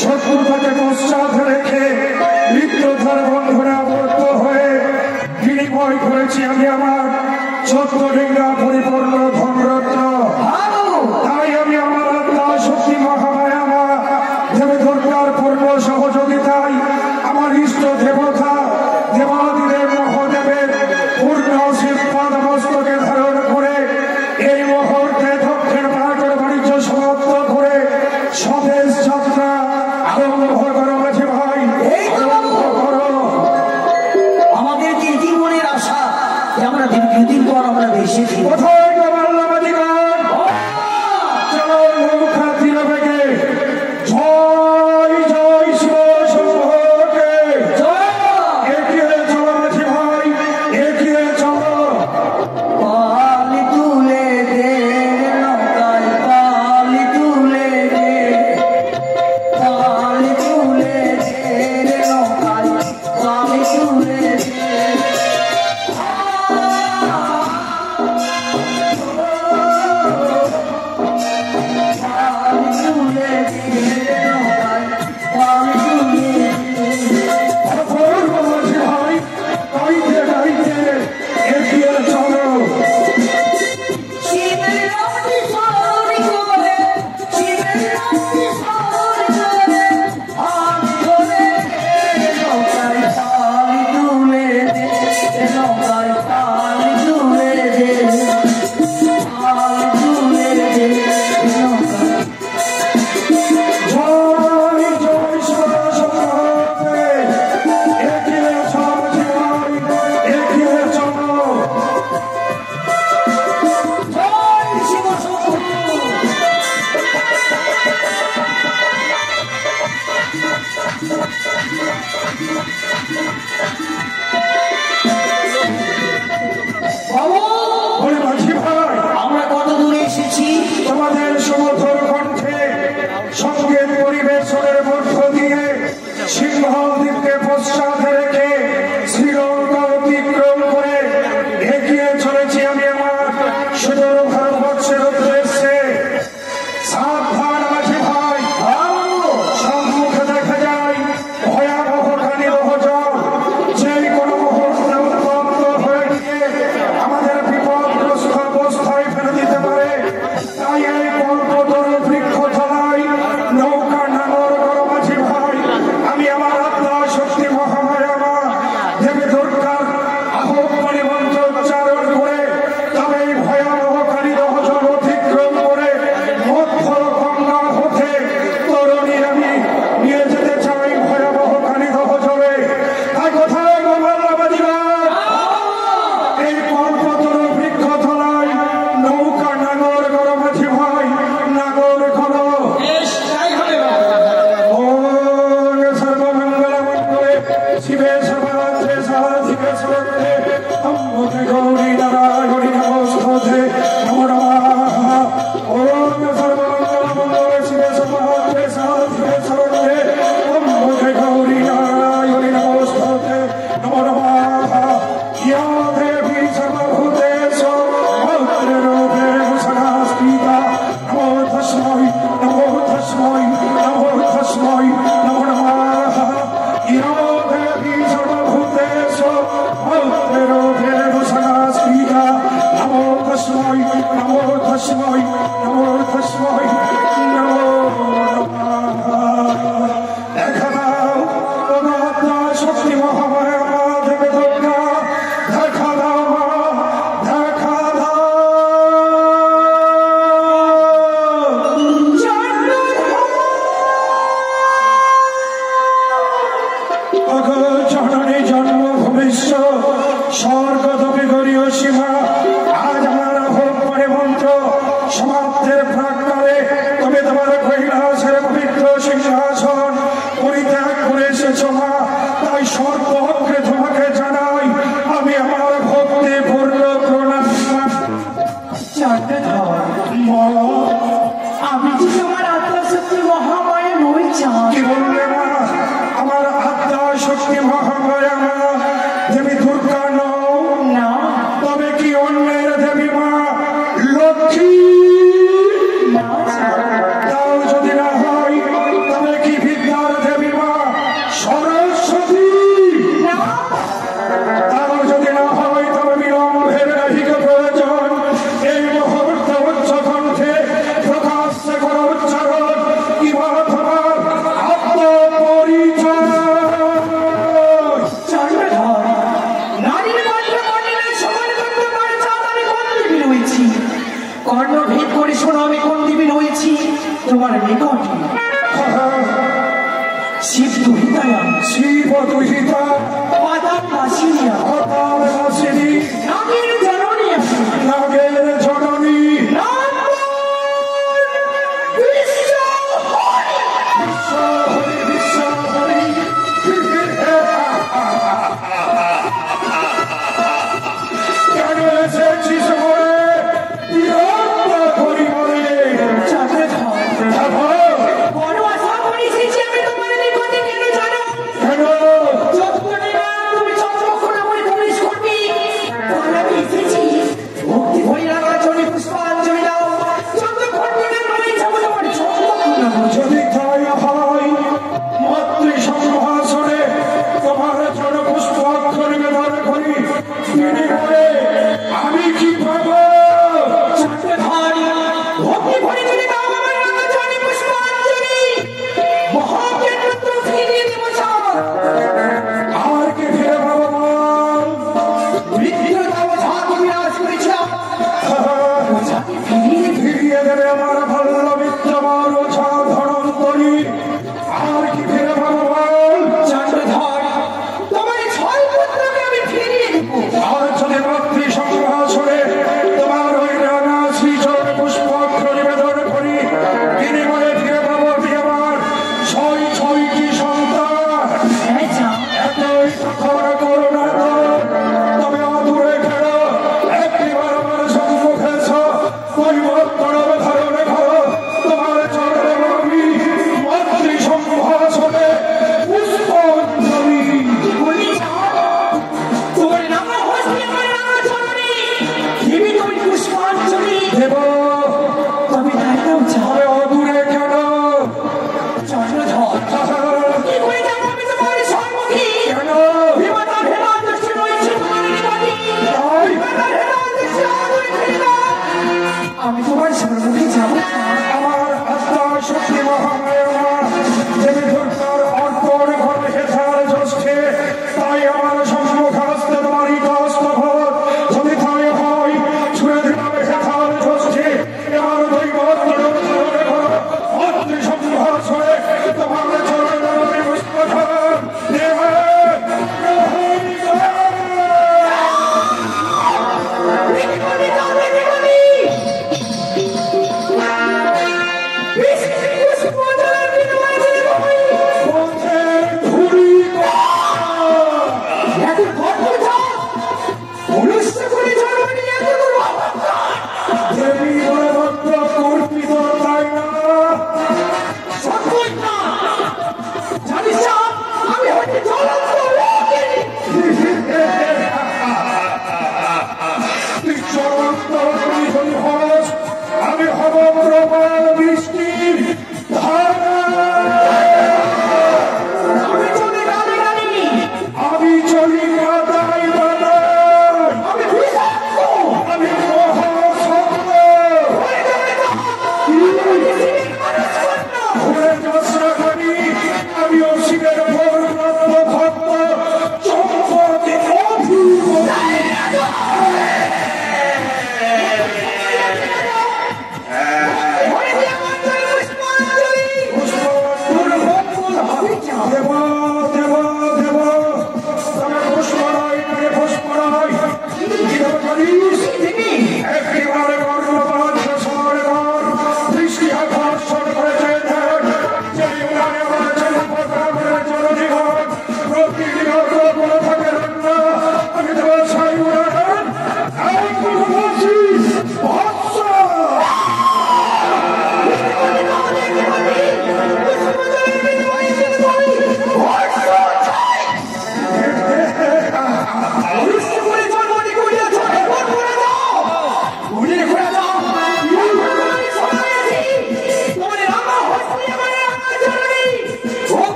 শত্রুতাকে পশ্চাতে রেখে মিত্রতার বন্ধনে আবদ্ধ হয়ে বিনিময় করেছি আমি আমার 14 ডিঙ্গা পরিপূর্ণ ধনরত্ন। তাই আমি আমার আত্মা শক্তি মহামায়া মা দেবী দুর্গার পূর্ণ সহযোগিতায় আমার ইষ্ট দেবতা দেবাদিদেব মহাদেবের পূর্ণ আশীর্বাদ মস্তকে ধারণ করে এই মুহূর্তে দক্ষিণ ভারতের বাণিজ্য সমাপ্ত করে স্বদেশ যাত্রা আরম্ভ করো মাঝি ভাই, আরম্ভ করো। আমাদের যে জীবনের আশা আমরা দীর্ঘদিন পর আমরা ভেসে কোথায় চলো নৌকা তীরে বেগে জয় জয় শিব শম্ভুকে এগিয়ে চলো মাঝি ভাই, এগিয়ে চলো। পালি তুলে দে নৌকায়, পালি তুলে দে, পালি তুলে দে নৌকায়, পালি তুলে দে। আমরা কত দূরে এসেছি তোমাদের সমুদ্র কণ্ঠে সঙ্গীত পরিবেশনের মধ্য দিয়ে সিংহদ্বীপকে পশ্চাতে রেখে শ্রীলঙ্কা অতিক্রম করে এগিয়ে চলেছি আমি আমার সুদূর ভারতবর্ষের উদ্দেশ্যে। সাবধান মাঝি ভাই, সম্মুখে দেখা যায় ভয়াবহ কানিরহ জল, যে কোনো মুহূর্তে উত্তপ্ত হয়ে গিয়ে আমাদের বিপদগ্রস্ত অবস্থায় ফেলে দিতে পারে। তাই এই কল্পতরু বৃক্ষ তলায় নৌকা নাঙর করো মাঝি ভাই। আমি আমার আত্মা শক্তি মহামায়া মা দেবী দুর্গার আহ্বানী মন্ত্র উচ্চারণ করে তবে এই ভয়াবহ কানিরহ জল অতিক্রম করে মধ্য গঙ্গা হতে তরুণী আমি নিয়ে যেতে চাই ভয়াবহ কানিরহ জলে। তাই কোথায় গোপাল্লা বাজিবা এই কল্পতরু বৃক্ষ তলায় নৌকা নাঙর করো মাঝি ভাই, নাঙর করো। ওম সর্বমঙ্গল মঙ্গলে শিবে সর্বাত্রে সাধিকে স্বর্গে অম্বুজে গৌরী নারায়ণী নমস্তুতে নমো নমঃ। ওম সর্বমঙ্গল মঙ্গলে শিবে সর্বাত্রে সাধিকে স্বর্গে অম্বুজে গৌরী নারায়ণী নমস্তুতে নমো নমঃ। ইয়া দেবী সর্বভূতেষু ভদ্ররূপেণ সদাস্তিতা নমো তস্मै নমো তস্मै নমো তস্मै নমো নমঃ। ইয়া দেবী সর্বভূতেষু ভদ্ররূপেণ সদাস্তিতা নমো তস্मै নমো তস্मै নমো তস্मै নমো নমঃ। দেখা দাও তোমার আত্মা শক্তি মহামায়া মা দেবী দুর্গা, দেখা দাও মা, দেখা দাও। জননী জন্ম ভবিষ্য স্বর্গদপি গরীয় সীমা, আজ আমার আহ্বানে মন্ত্র সমাপ্তের প্রাক্কালে তবে তোমার কৈলাসের পবিত্র সিংহাসন পরিত্যাগ করে এসেছ মা। তাই সর্বগ্রে তোমাকে জানাই আমি আমার ভক্তি পূর্ণ প্রণাম। মা, আমি যে তোমার আত্মা শক্তি মহামায়া নই চাঁদ। কি বললে মা? আমার আত্মা শক্তি মহামায়া মা দেবী দুর্গা নও না, তবে কি অন্যের দেবী মা লক্ষ্মী? না চাঁদ। তাও যদি না হয় তবে কি বিদ্যা তোমার নিকটে শিব দুহিতায়া শিব দুহিতা পাতাল বাসিনিয়া অকাল বাসিনী নাগের জননী নাগের জননী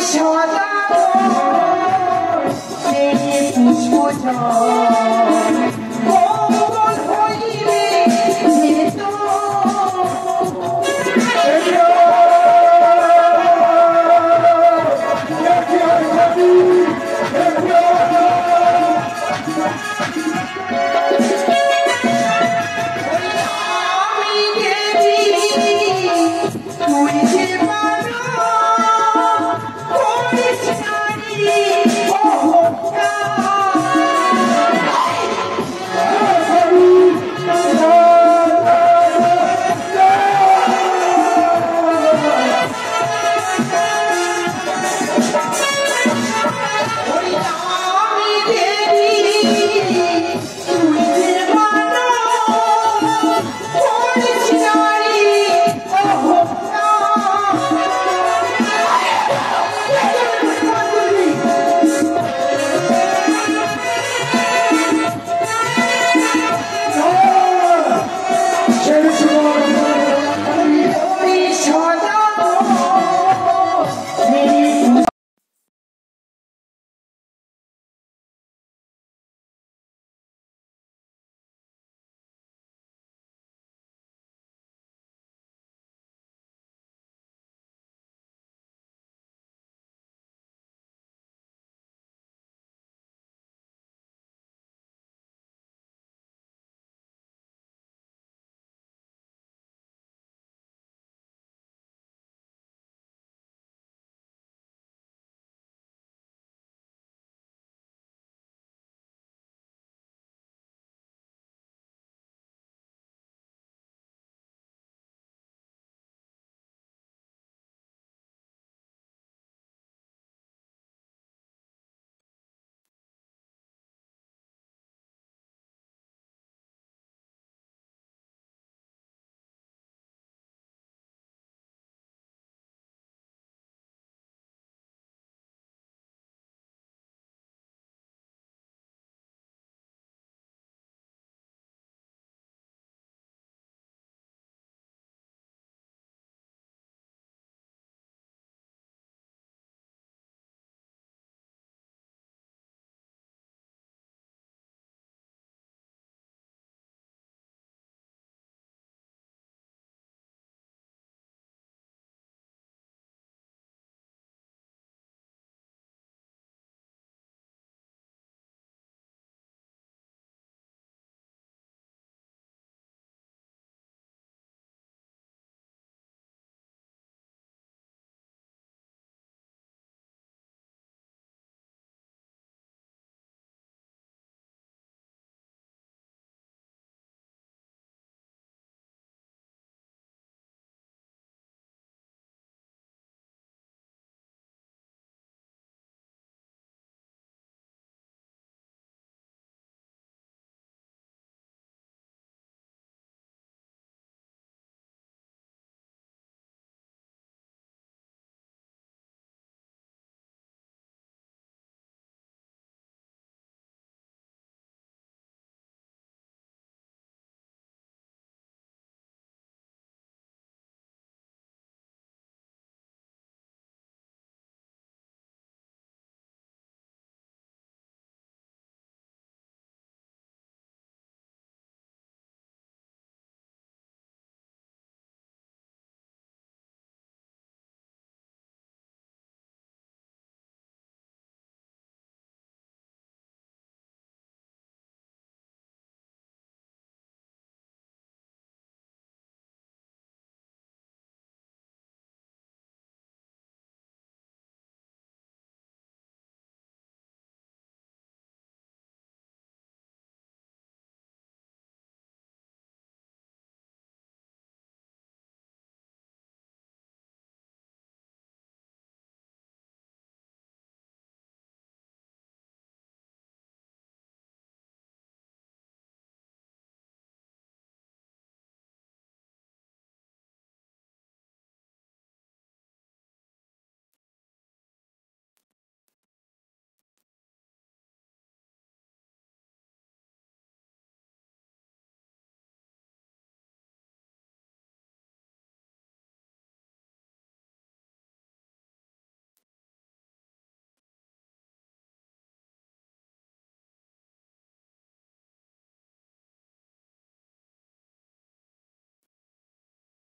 সদা পুষ্প